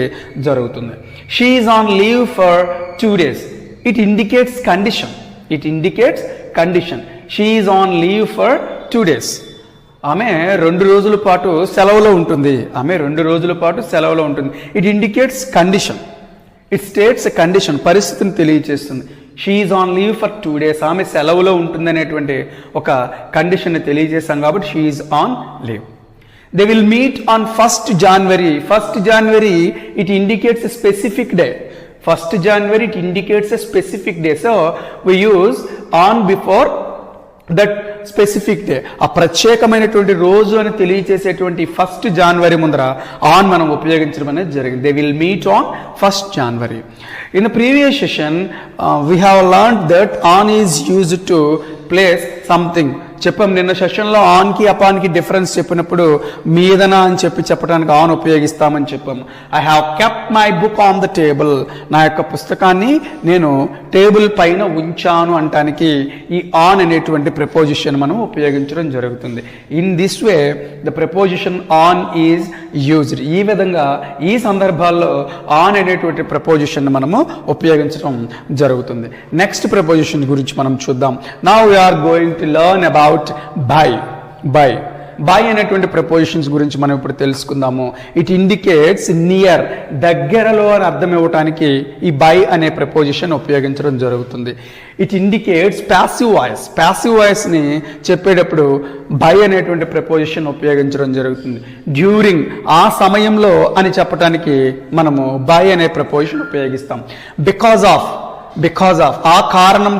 జరుగుతుంది. She is on leave for 2 days. It indicates condition. It indicates condition. She is on leave for 2 days. ఆమె 2 రోజుల పాటు సెలవులో ఉంటుంది. It indicates condition. It states a condition, పరిస్థితిని తెలియజేస్తుంది. She is on leave for 2 days. ఆమె సెలవులో ఉంటుంది అనేటువంటి ఒక కండిషన్ని తెలియజేస్తాం కాబట్టి she is on leave. They will meet on 1st January. 1st January it indicates a specific day. 1st January it indicates a specific day. So we use on before that specific day. ఆ ప్రత్యేకమైనటువంటి రోజు అని తెలియచేసేటువంటి 1st January ముందర on మనం ఉపయోగించడం అనేది జరిగింది. They will meet on 1st January. In the previous session we have learned that on is used to place something. చెప్పాం నిన్న సెషన్లో ఆన్కి అపాన్కి డిఫరెన్స్ చెప్పినప్పుడు మీదన అని చెప్పడానికి ఆన్ ఉపయోగిస్తామని చెప్పాము. I have kept my book on the table. నా యొక్క పుస్తకాన్ని నేను టేబుల్ పైన ఉంచాను అంటానికి ఈ ఆన్ అనేటువంటి ప్రిపోజిషన్ మనం ఉపయోగించడం జరుగుతుంది. In this way the preposition on is used. ఈ విధంగా ఈ సందర్భాల్లో ఆన్ అనేటువంటి ప్రపోజిషన్ మనము ఉపయోగించడం జరుగుతుంది. నెక్స్ట్ ప్రపోజిషన్ గురించి మనం చూద్దాం. Now we're going to learn about by అనేటువంటి ప్రపోజిషన్స్ గురించి మనం ఇప్పుడు తెలుసుకుందాము. ఇట్ ఇండికేట్స్ నియర్, దగ్గరలో అని అర్థం ఇవ్వటానికి ఈ బై అనే ప్రపోజిషన్ ఉపయోగించడం జరుగుతుంది. It indicates passive voice. Passive వాయిస్ని చెప్పేటప్పుడు బై అనేటువంటి ప్రపోజిషన్ ఉపయోగించడం జరుగుతుంది. డ్యూరింగ్, ఆ సమయంలో అని చెప్పటానికి మనము బై అనే ప్రపోజిషన్ ఉపయోగిస్తాం. బికాజ్ ఆఫ్, ఆ కారణం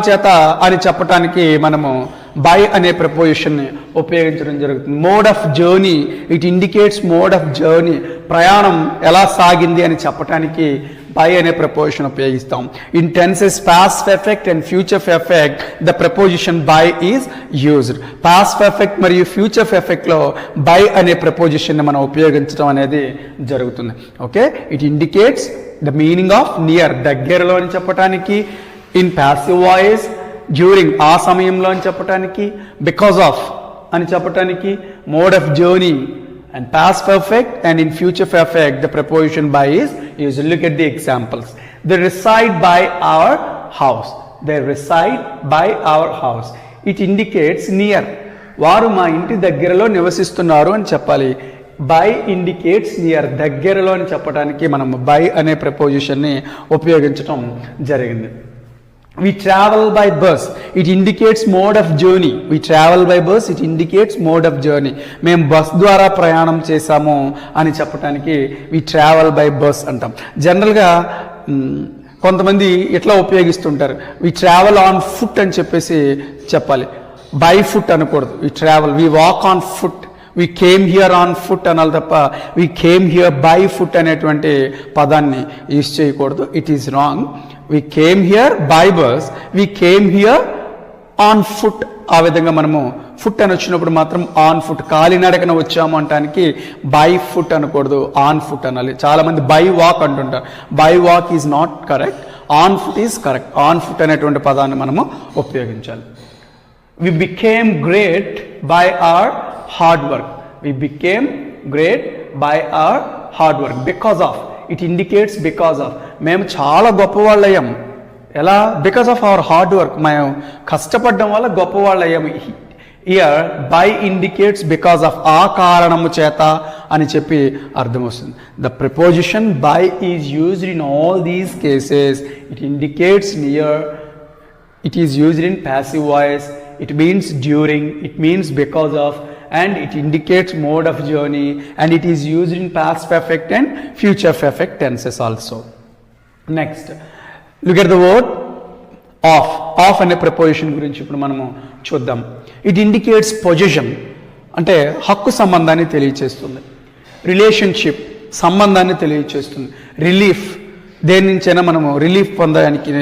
చేత అని చెప్పటానికి మనము బై అనే ప్రపోజిషన్ని ఉపయోగించడం జరుగుతుంది. Mode of journey, it indicates mode of journey, ప్రయాణం ఎలా సాగింది అని చెప్పటానికి బై అనే ప్రపోజిషన్ ఉపయోగిస్తాం. In tenses past perfect and future perfect the preposition by is used. Past perfect మరియు ఫ్యూచర్ పర్ఫెక్ట్లో బై అనే ప్రపోజిషన్ని మనం ఉపయోగించడం అనేది జరుగుతుంది. Okay, it indicates the meaning of near, దగ్గరలో అని చెప్పటానికి. ఇన్ ప్యాసివ్ వాయిస్ డ్యూరింగ్, ఆ సమయంలో అని చెప్పటానికి. బికాజ్ ఆఫ్ అని చెప్పటానికి. Mode of journey and past perfect, and in future perfect the preposition by is used. Look at the examples. They reside by our house. It indicates near. వారు మా ఇంటి దగ్గరలో నివసిస్తున్నారు అని చెప్పాలి. బై ఇండికేట్స్ నియర్, దగ్గరలో అని చెప్పడానికి మనం బై అనే ప్రపోజిషన్ని ఉపయోగించడం జరిగింది. We travel by bus. It indicates mode of journey. It indicates mode of journey. మేము బస్ ద్వారా ప్రయాణం చేశాము అని చెప్పడానికి we travel by bus అంటాం. జనరల్గా కొంతమంది ఇట్లా ఉపయోగిస్తుంటారు. we travel on foot అని చెప్పాలి. by foot అనకూడదు. we walk on foot. we came here on foot అనాలి తప్ప we came here by foot అనేటువంటి పదాన్ని యూజ్ చేయకూడదు. it is wrong. We came here by bus. We came here on foot. ఆ విధంగా మనము ఫుట్ అని వచ్చినప్పుడు మాత్రం ఆన్ ఫుట్, కాలినడకన వచ్చాము అంటానికి బై ఫుట్ అనకూడదు, ఆన్ ఫుట్ అనాలి. చాలా మంది బై వాక్ అంటుంటారు. By walk is not correct, on foot is correct. On foot అనేటువంటి పదాన్ని మనము ఉపయోగించాలి. We became great by our hard work. Because of, it indicates because of. మేము చాలా గొప్పవాళ్ళు అయ్యాము. ఎలా? Because of our hard work. మేము కష్టపడడం వల్ల గొప్పవాళ్ళు అయ్యాము. Year by indicates because of, ఆ కారణము చేత అని చెప్పి అర్థం వస్తుంది. The preposition by is used in all these cases. It indicates near. It is used in passive voice. it means during, it means because of, and it indicates mode of journey, and it is used in past perfect and future perfect tenses also. Next, look at the word of. Of అనే preposition గురించి ఇప్పుడు మనము చూద్దాం. It indicates possession, అంటే హక్కు సంబంధాన్ని తెలియచేస్తుంది. Relationship, సంబంధాన్ని తెలియచేస్తుంది. రిలీఫ్, దేని నుంచైనా మనము రిలీఫ్ పొందడానికి,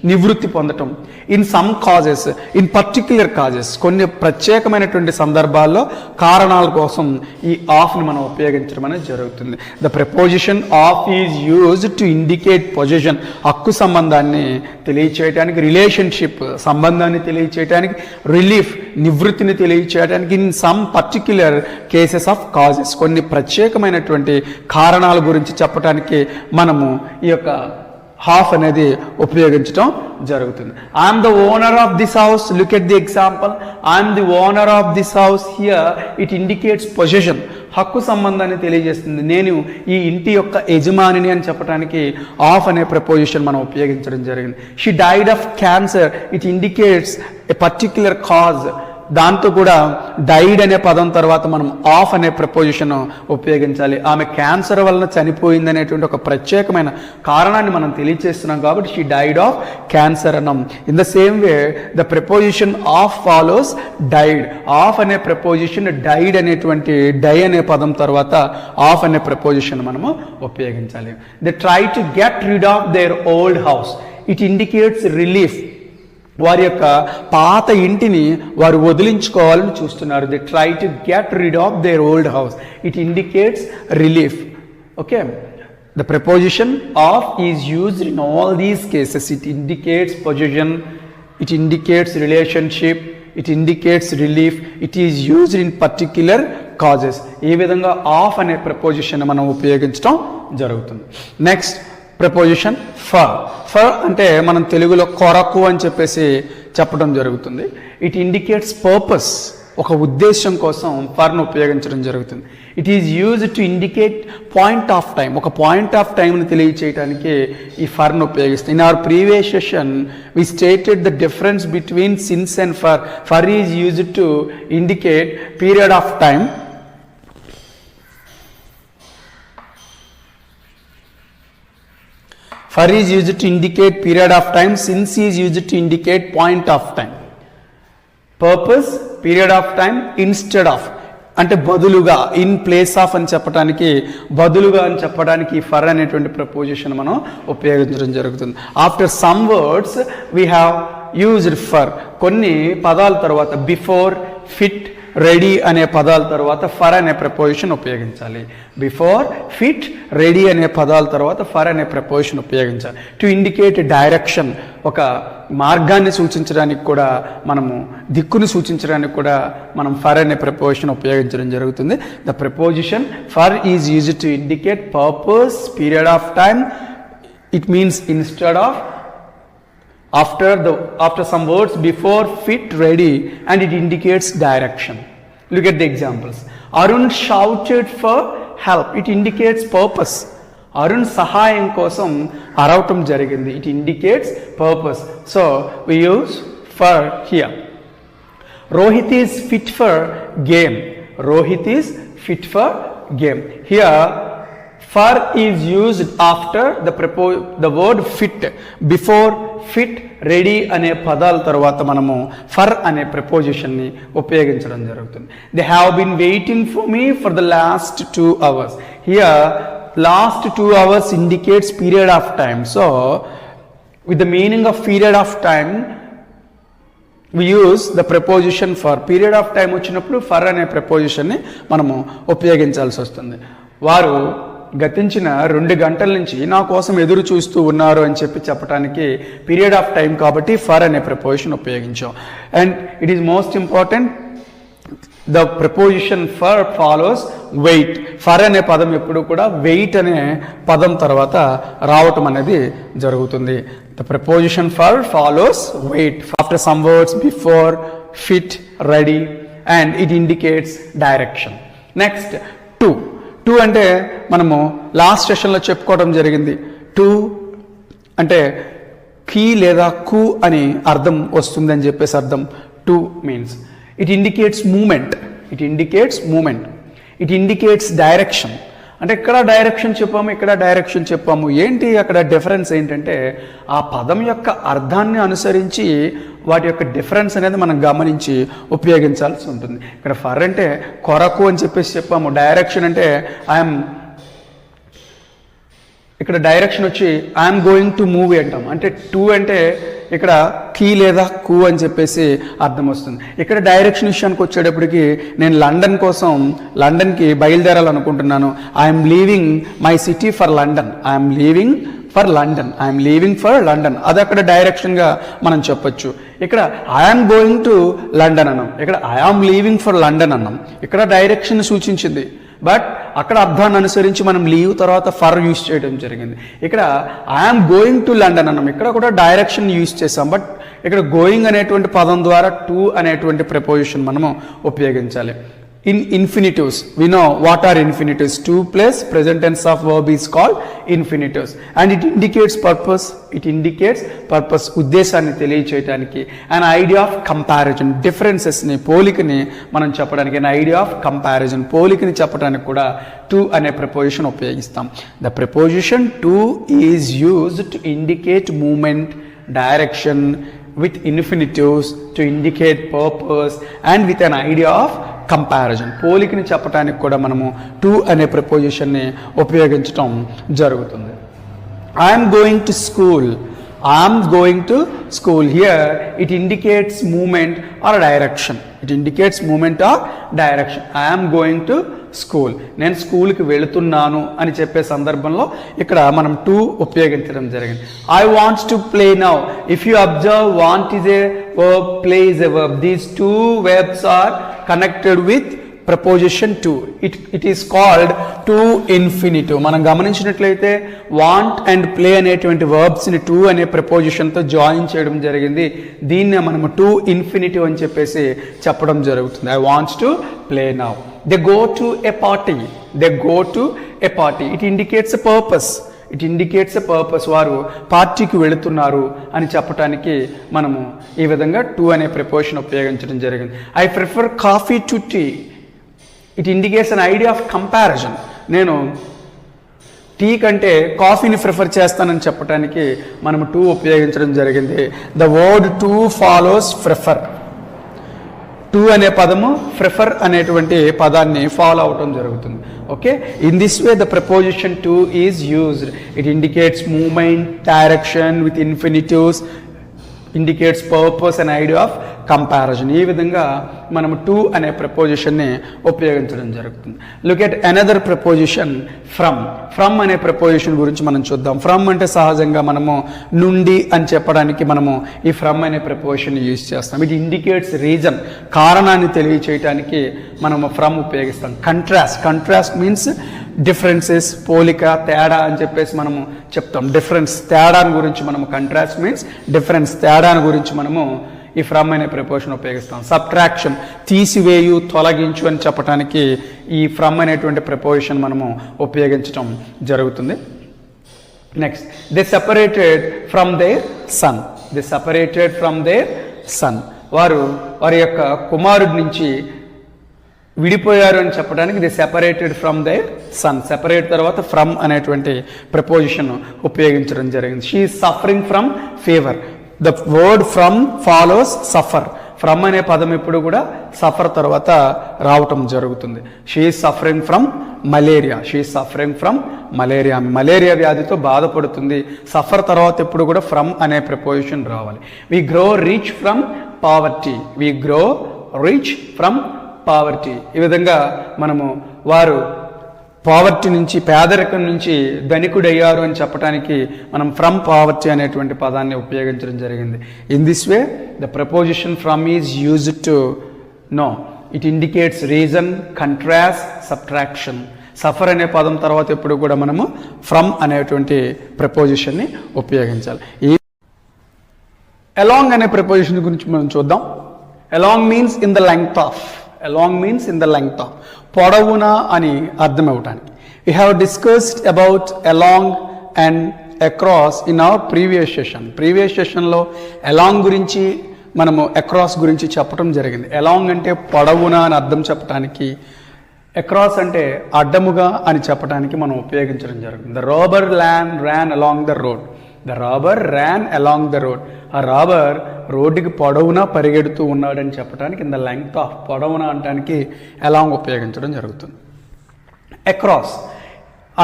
నివృత్తి పొందటం. In some causes, in particular causes, కొన్ని ప్రత్యేకమైనటువంటి సందర్భాల్లో కారణాల కోసం ఈ ఆఫ్ని మనం ఉపయోగించడం అనేది జరుగుతుంది. The preposition of is used to indicate possession, హక్కు సంబంధాన్ని తెలియచేయడానికి, రిలేషన్షిప్, సంబంధాన్ని తెలియచేయడానికి, రిలీఫ్, నివృత్తిని తెలియచేయడానికి, in some particular cases of causes, కొన్ని ప్రత్యేకమైనటువంటి కారణాల గురించి చెప్పడానికి మనము ఈ యొక్క హాఫ్ అనేది ఉపయోగించడం జరుగుతుంది. I'm the owner of this house, look at the example, I'm the owner of this house. Here it indicates position, హక్కు సంబంధాన్ని తెలియజేస్తుంది. నేను ఈ ఇంటి యొక్క యజమానిని అని చెప్పడానికి ఆఫ్ అనే ప్రపోజిషన్ మనం ఉపయోగించడం జరిగింది. She died of cancer, it indicates a particular cause. దాంతో కూడా డైడ్ అనే పదం తర్వాత మనం ఆఫ్ అనే ప్రపోజిషన్ ఉపయోగించాలి. ఆమె క్యాన్సర్ వలన చనిపోయింది అనేటువంటి ఒక ప్రత్యేకమైన కారణాన్ని మనం తెలియజేస్తున్నాం కాబట్టి షీ డైడ్ ఆఫ్ క్యాన్సర్ అన్నాం. In the same way the preposition of follows died. Of అనే ప్రపోజిషన్ డైడ్ అనేటువంటి డై అనే పదం తర్వాత ఆఫ్ అనే ప్రపోజిషన్ మనము ఉపయోగించాలి. They try to get rid of their old house, it indicates relief. వారి యొక్క పాత ఇంటిని వారు వదిలించుకోవాలని చూస్తున్నారు. They try to get rid of their old house, it indicates relief. Okay, the preposition of is used in all these cases. It indicates position, it indicates relationship, it indicates relief, it is used in particular causes. ఈ విధంగా of అనే preposition మనం ఉపయోగించడం జరుగుతుంది. Next preposition for. For అంటే మనం తెలుగులో కొరకు అని చెప్పేసి చెప్పడం జరుగుతుంది. ఇట్ ఇండికేట్స్ పర్పస్, ఒక ఉద్దేశం కోసం ఫర్ను ఉపయోగించడం జరుగుతుంది. It is used to indicate point of time, ఒక పాయింట్ ఆఫ్ టైంని తెలియచేయడానికి ఈ ఫర్ను ఉపయోగిస్తాం. In our previous session we stated the difference between since and for. For is used to indicate period of time. For is used to indicate period of time, since is used to indicate point of time. Purpose, period of time, instead of అంటే బదులుగా, in place of అని చెప్పడానికి, బదులుగా అని చెప్పడానికి for అనేటువంటి preposition మనం ఉపయోగించడం జరుగుతుంది. After some words we have used for. కొన్ని పదాల తర్వాత బిఫోర్, ఫిట్, రెడీ అనే పదాల తర్వాత ఫర్ అనే ప్రపోజిషన్ ఉపయోగించాలి. బిఫోర్, ఫిట్, రెడీ అనే పదాల తర్వాత ఫర్ అనే ప్రపోజిషన్ ఉపయోగించాలి. టు ఇండికేట్ డైరెక్షన్, ఒక మార్గాన్ని సూచించడానికి కూడా, మనము దిక్కును సూచించడానికి కూడా మనం ఫర్ అనే ప్రపోజిషన్ ఉపయోగించడం జరుగుతుంది. The preposition for is used to indicate purpose, period of time. It means instead of, after some words, before, fit, ready, and it indicates direction. Look at the examples. Arun shouted for help, it indicates purpose. Arun sahayam kosam aravatam jarigindi, it indicates purpose. So we use for here. Rohit is fit for game, Rohit is fit for game. Here for is used after the word fit. Before, fit, ready అనే పదాల తర్వాత మనము for అనే ప్రపోజిషన్ని ఉపయోగించడం జరుగుతుంది. They have been waiting for me for the last 2 hours. Here last 2 hours indicates period of time. So with the meaning of period of time we use the preposition for. Period of time వచ్చినప్పుడు for అనే ప్రపోజిషన్ని మనము ఉపయోగించాల్సి వస్తుంది. వారు గతించిన 2 గంటల నుంచి నా కోసం ఎదురు చూస్తూ ఉన్నారు అని చెప్పడానికి పీరియడ్ ఆఫ్ టైం కాబట్టి ఫర్ అనే ప్రపోజిషన్ ఉపయోగించాం. And it is most important, the preposition for follows wait. For అనే పదం ఎప్పుడు కూడా వెయిట్ అనే పదం తర్వాత రావటం అనేది జరుగుతుంది. The preposition for follows wait after some words before, fit, ready, and it indicates direction. Next to. To అంటే మనము లాస్ట్ సెషన్లో చెప్పుకోవడం జరిగింది. టు అంటే కీ లేదా కు అని అర్థం వస్తుందని చెప్పేసి అర్థం. to means it indicates movement, it indicates movement, it indicates direction. అంటే ఇక్కడ డైరెక్షన్ చెప్పాము, ఇక్కడ డైరెక్షన్ చెప్పాము. ఏంటి అక్కడ డిఫరెన్స్ ఏంటంటే ఆ పదం యొక్క అర్థాన్ని అనుసరించి వాటి యొక్క డిఫరెన్స్ అనేది మనం గమనించి ఉపయోగించాల్సి ఉంటుంది. ఇక్కడ ఫర్ అంటే కొరకు అని చెప్పేసి చెప్పాము, డైరెక్షన్ అంటే ఐఎమ్, ఇక్కడ డైరెక్షన్ వచ్చి ఐఎమ్ గోయింగ్ టు మూవ్ అంటాం. అంటే టు అంటే ఇక్కడ కీ లేదా కు అని చెప్పేసి అర్థం వస్తుంది. ఇక్కడ డైరెక్షన్ విషయానికి వచ్చేటప్పటికి నేను లండన్కి బయలుదేరాలనుకుంటున్నాను. I'm leaving my city for London, I'm leaving for London, అది అక్కడ డైరెక్షన్గా మనం చెప్పొచ్చు. ఇక్కడ ఐఎమ్ గోయింగ్ టు లండన్ అన్నాం, ఇక్కడ ఐఎమ్ లీవింగ్ ఫర్ లండన్ అన్నాం. ఇక్కడ డైరెక్షన్ సూచించింది, బట్ అక్కడ అర్థాన్ని అనుసరించి మనం లీవ్ తర్వాత ఫర్ యూస్ చేయడం జరిగింది. ఇక్కడ ఐఎమ్ గోయింగ్ టు లండన్ అన్నాం, ఇక్కడ కూడా డైరెక్షన్ యూస్ చేసాం, బట్ ఇక్కడ గోయింగ్ అనేటువంటి పదం ద్వారా టు అనేటువంటి ప్రిపోజిషన్ మనము ఉపయోగించాలి. In infinitives, we know what are infinitives. To plus present tense of verb is called infinitives, and it indicates purpose. It indicates purpose, ఉద్దేశాన్ని తెలియచేయడానికి. An idea of comparison, differences ని, పోలికని మనం చెప్పడానికి. An idea of comparison, పోలికని చెప్పడానికి కూడా to అనే preposition ఉపయోగిస్తాం. The preposition to is used to indicate movement, direction, with infinitives to indicate purpose, and with an idea of comparison, పోలికని చెప్పడానికి కూడా మనము టు అనే ప్రిపోజిషన్ని ఉపయోగించటం జరుగుతుంది. I'm going to school, I'm going to school, here it indicates movement or direction, it indicates movement or direction. I'm going to school, నేను స్కూల్కి వెళుతున్నాను అని చెప్పే సందర్భంలో ఇక్కడ మనం టు ఉపయోగించడం జరిగింది. I wants to play now, if you observe want is a verb, play is a verb, these two verbs are connected with preposition to. It is called to infinitive. మనం గమనించినట్లయితే వాంట్ అండ్ ప్లే అనేటువంటి వర్బ్స్ని to అనే ప్రపోజిషన్తో join చేయడం జరిగింది. దీన్నే మనము to infinitive అని చెప్పేసి చెప్పడం జరుగుతుంది. I wants to play now. They go to a party, they go to a party, it indicates a purpose, it indicates a purpose, వారు పార్టీకి వెళుతున్నారు అని చెప్పడానికి మనము ఈ విధంగా టు అనే ప్రిపోజిషన్ ఉపయోగించడం జరిగింది. I prefer coffee to tea, it indicates an idea of comparison, నేను టీ కంటే కాఫీని ప్రిఫర్ చేస్తానని చెప్పడానికి మనము టు ఉపయోగించడం జరిగింది. The word to follows prefer, to అనే పదము ప్రిఫర్ అనేటువంటి పదాన్ని ఫాలో అవటం జరుగుతుంది. Okay, in this way the preposition to is used. It indicates movement, direction with infinitives, indicates purpose and idea of comparison. ఈ విధంగా మనము టు అనే ప్రపోజిషన్ని ఉపయోగించడం జరుగుతుంది. Look at another preposition from. From అనే ప్రపోజిషన్ గురించి మనం చూద్దాం. ఫ్రమ్ అంటే సహజంగా మనము నుండి అని చెప్పడానికి మనము ఈ ఫ్రమ్ అనే ప్రపోజిషన్ యూజ్ చేస్తాం. ఇట్ ఇండికేట్స్ రీజన్, కారణాన్ని తెలియచేయడానికి మనము ఫ్రమ్ ఉపయోగిస్తాం. కంట్రాస్ట్, కంట్రాస్ట్ మీన్స్ డిఫరెన్సెస్, పోలిక, తేడా అని చెప్పేసి మనము చెప్తాం. డిఫరెన్స్, తేడాని గురించి మనము, కంట్రాస్ట్ మీన్స్ డిఫరెన్స్, తేడాని గురించి మనము ఈ ఫ్రమ్ అనే ప్రిపోజిషన్ ఉపయోగిస్తాం. సబ్ట్రాక్షన్, తీసివేయు, తొలగించు అని చెప్పడానికి ఈ ఫ్రమ్ అనేటువంటి ప్రిపోజిషన్ మనము ఉపయోగించడం జరుగుతుంది. Next, they separated from there sun, they separated from there sun, వారి యొక్క కుమారుడి నుంచి విడిపోయారు అని చెప్పడానికి they separated from there sun. Separate తర్వాత ఫ్రమ్ అనేటువంటి ప్రపోజిషన్ ఉపయోగించడం జరిగింది. She is suffering from fever. The word from follows suffer. From అనే పదం ఎప్పుడు కూడా సఫర్ తర్వాత రావటం జరుగుతుంది. She is suffering from malaria, she is suffering from malaria, malaria వ్యాధితో బాధపడుతుంది. సఫర్ తర్వాత ఎప్పుడు కూడా ఫ్రమ్ అనే ప్రపోజిషన్ రావాలి. We grow rich from poverty, we grow rich from poverty. ఈ విధంగా మనము వారు పావర్టీ నుంచి, పేదరికం నుంచి ధనికుడయ్యారు అని చెప్పడానికి మనం ఫ్రమ్ పావర్టీ అనేటువంటి పదాన్ని ఉపయోగించడం జరిగింది. In this way the preposition from is used to know, it indicates reason, contrast, subtraction. Suffer అనే పదం తర్వాత ఎప్పుడు కూడా మనము ఫ్రమ్ అనేటువంటి ప్రపోజిషన్ని ఉపయోగించాలి. ఈ అలాంగ్ అనే ప్రపోజిషన్ గురించి మనం చూద్దాం. Along means in the length of, along means in the length of, పొడవునా అని అర్థం అవటానికి. We have discussed about along and across in our previous session. Previous సెషన్లో అలాంగ్ గురించి మనము అక్రాస్ గురించి చెప్పడం జరిగింది. అలాంగ్ అంటే పొడవునా అని అర్థం చెప్పడానికి, అక్రాస్ అంటే అడ్డముగా అని చెప్పడానికి మనం ఉపయోగించడం జరుగుతుంది. The robber ran along the road. The robber ran along the road. ఆ రాబర్ రోడ్డుకి పొడవునా పరిగెడుతూ ఉన్నాడని చెప్పడానికి ఇన్ ద లెంగ్త్ ఆఫ్, పొడవునా అనడానికి అలాంగ్ ఉపయోగించడం జరుగుతుంది. అక్రాస్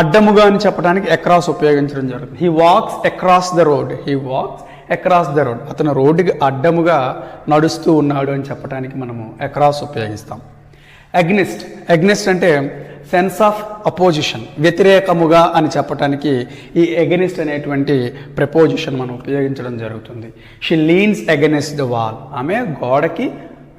అడ్డముగా అని చెప్పడానికి అక్రాస్ ఉపయోగించడం జరుగుతుంది. He walks across the road. He walks across the road. అతను రోడ్డుకి అడ్డముగా నడుస్తూ ఉన్నాడు అని చెప్పడానికి మనము అక్రాస్ ఉపయోగిస్తాం. అగ్నిస్ట్ అంటే సెన్స్ ఆఫ్ అపోజిషన్, వ్యతిరేకముగా అని చెప్పడానికి ఈ అగెనిస్ట్ అనేటువంటి ప్రపోజిషన్ మనం ఉపయోగించడం జరుగుతుంది. She beans against the wall. ఆమె గోడకి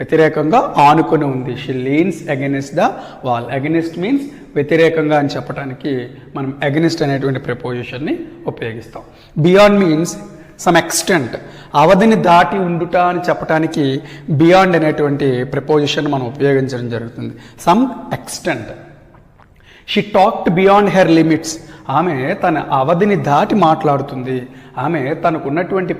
వ్యతిరేకంగా ఆనుకొని ఉంది. She beans against the wall. Against means వ్యతిరేకంగా అని చెప్పడానికి మనం అగెనిస్ట్ అనేటువంటి ప్రపోజిషన్ని ఉపయోగిస్తాం. బియాండ్ మీన్స్ సమ్ ఎక్స్టెంట్, అవధిని దాటి ఉండుట అని చెప్పడానికి బియాండ్ అనేటువంటి ప్రపోజిషన్ మనం ఉపయోగించడం జరుగుతుంది. Some extent. She talked beyond her limits. ఆమె తన అవధిని దాటి మాట్లాడుతుంది. ఆమె తనకున్నటువంటి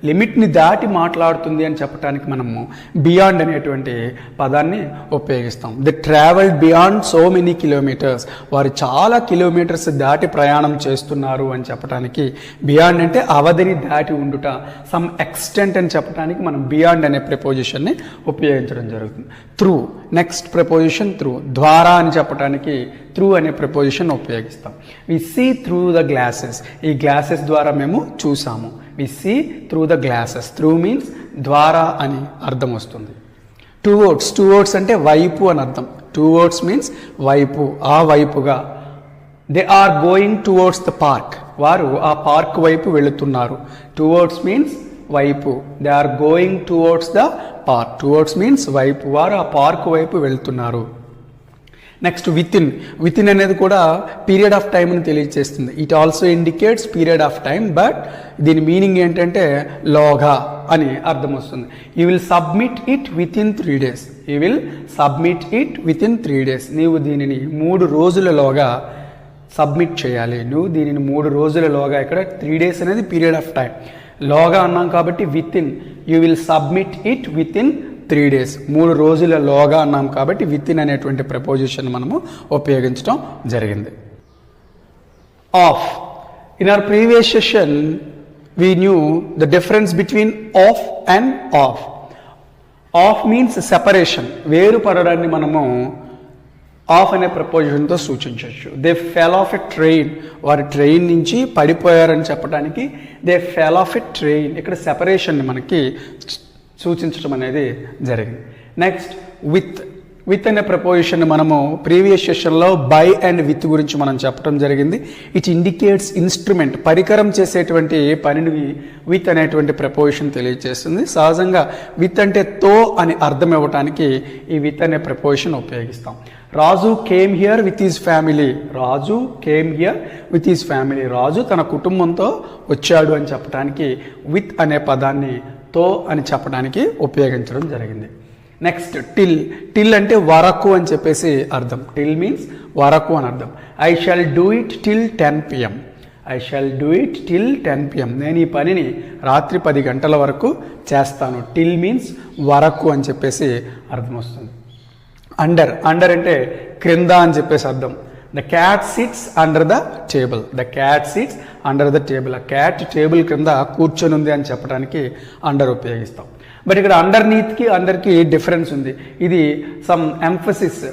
లిమిట్ని దాటి మాట్లాడుతుంది అని చెప్పడానికి మనము బియాండ్ అనేటువంటి పదాన్ని ఉపయోగిస్తాం. The travelled beyond so many kilometres. వారు చాలా కిలోమీటర్స్ దాటి ప్రయాణం చేస్తున్నారు అని చెప్పడానికి బియాండ్ అంటే అవధిని దాటి ఉండుట. సమ్ ఎక్స్టెంట్ అని చెప్పడానికి మనం బియాండ్ అనే ప్రపోజిషన్ని ఉపయోగించడం జరుగుతుంది. Through, next preposition through. ద్వారా అని చెప్పడానికి త్రూ అనే ప్రపోజిషన్ ఉపయోగిస్తాం. We see through the glasses. ఈ గ్లాసెస్ ద్వారా మేము చూసాము. We see through the glasses. Through means ద్వారా అని అర్థం వస్తుంది. టువర్డ్స్ అంటే వైపు అని అర్థం. టువర్డ్స్ మీన్స్ వైపు, ఆ వైపుగా. They are going towards the park. వారు ఆ పార్క్ వైపు వెళుతున్నారు. టువర్డ్స్ మీన్స్ వైపు. They are going towards the park. Towards means వైపు, వారు ఆ పార్క్ వైపు వెళుతున్నారు. నెక్స్ట్ విత్ ఇన్ అనేది కూడా పీరియడ్ ఆఫ్ టైంని తెలియజేస్తుంది. It also indicates period of time, but దీని మీనింగ్ ఏంటంటే లోగా అని అర్థం వస్తుంది. You will submit it with in 3 days. You will submit it with in 3 days. నీవు దీనిని 3 రోజులలోగా సబ్మిట్ చేయాలి. నువ్వు దీనిని 3 రోజులలోగా, ఇక్కడ 3 days అనేది పీరియడ్ ఆఫ్ టైం, లోగా అన్నాం కాబట్టి with in. You will submit it with in 3 days. 3 రోజులలోగా అన్నాం కాబట్టి విత్ ఇన్ అనేటువంటి ప్రపోజిషన్ మనము ఉపయోగించడం జరిగింది. Of. In our previous session we knew the difference between off and off. Off means separation. వేరుపడడాన్ని మనము ఆఫ్ అనే ప్రపోజిషన్తో సూచించవచ్చు. They fell off a train. వారు ట్రైన్ నుంచి పడిపోయారని చెప్పడానికి they fell off a train. ఇక్కడ సెపరేషన్ని మనకి సూచించడం అనేది జరిగింది. నెక్స్ట్ విత్ అనే ప్రపోజిషన్ మనము ప్రీవియస్ సెషన్లో బై అండ్ విత్ గురించి మనం చెప్పడం జరిగింది. ఇట్ ఇండికేట్స్ ఇన్స్ట్రుమెంట్, పరికరం చేసేటువంటి పనిని విత్ అనేటువంటి ప్రపోజిషన్ తెలియజేస్తుంది. సహజంగా విత్ అంటే తో అని అర్థం ఇవ్వడానికి ఈ విత్ అనే ప్రపోజిషన్ ఉపయోగిస్తాం. Raju came here with his family. Raju came here with his family. Raju తన కుటుంబంతో వచ్చాడు అని చెప్పడానికి విత్ అనే పదాన్ని తో అని చెప్పడానికి ఉపయోగించడం జరిగింది. నెక్స్ట్ టిల్ అంటే వరకు అని చెప్పేసి అర్థం. టిల్ మీన్స్ వరకు అని అర్థం. I shall do it till 10 PM. I shall do it till 10 PM. నేను ఈ పనిని రాత్రి 10 గంటల వరకు చేస్తాను. టిల్ మీన్స్ వరకు అని చెప్పేసి అర్థం వస్తుంది. అండర్ అంటే క్రింద అని చెప్పేసి అర్థం. The cat sits under the table. The cat sits under the table. ఆ క్యాట్ టేబుల్ క్రింద కూర్చొని ఉంది అని చెప్పడానికి అండర్ ఉపయోగిస్తాం. బట్ ఇక్కడ అండర్నీత్కి అండర్కి డిఫరెన్స్ ఉంది. ఇది సమ్ ఎంఫసిస్,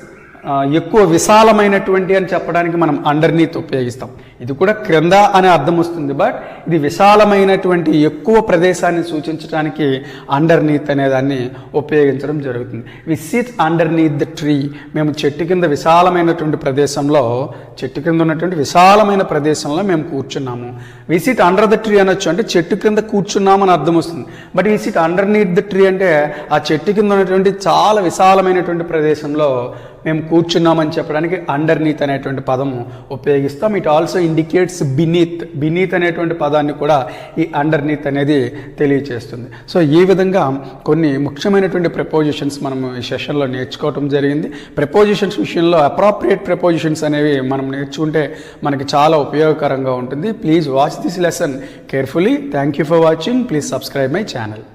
ఎక్కువ విశాలమైనటువంటి అని చెప్పడానికి మనం అండర్నీత్ ఉపయోగిస్తాం. ఇది కూడా క్రింద అనే అర్థం వస్తుంది, బట్ ఇది విశాలమైనటువంటి ఎక్కువ ప్రదేశాన్ని సూచించడానికి అండర్నీత్ అనే దాన్ని ఉపయోగించడం జరుగుతుంది. We sit underneath the tree. మేము చెట్టు కింద విశాలమైనటువంటి ప్రదేశంలో, చెట్టు కింద ఉన్నటువంటి విశాలమైన ప్రదేశంలో మేము కూర్చున్నాము. We sit under the tree అనొచ్చు, అంటే చెట్టు కింద కూర్చున్నామని అర్థం వస్తుంది. But we sit underneath the tree అంటే ఆ చెట్టు కింద ఉన్నటువంటి చాలా విశాలమైనటువంటి ప్రదేశంలో మేము కూర్చున్నామని చెప్పడానికి అండర్నీత్ అనేటువంటి పదము ఉపయోగిస్తాం. ఇట్ ఆల్సో ఇండికేట్స్ బినీత్ అనేటువంటి పదాన్ని కూడా ఈ అండర్నీత్ అనేది తెలియచేస్తుంది. సో ఈ విధంగా కొన్ని ముఖ్యమైనటువంటి ప్రపోజిషన్స్ మనము ఈ సెషన్లో నేర్చుకోవటం జరిగింది. ప్రపోజిషన్స్ విషయంలో అప్రాప్రియేట్ ప్రపోజిషన్స్ అనేవి మనం నేర్చుకుంటే మనకి చాలా ఉపయోగకరంగా ఉంటుంది. Please watch this lesson carefully. Thank you for watching. Please subscribe my channel.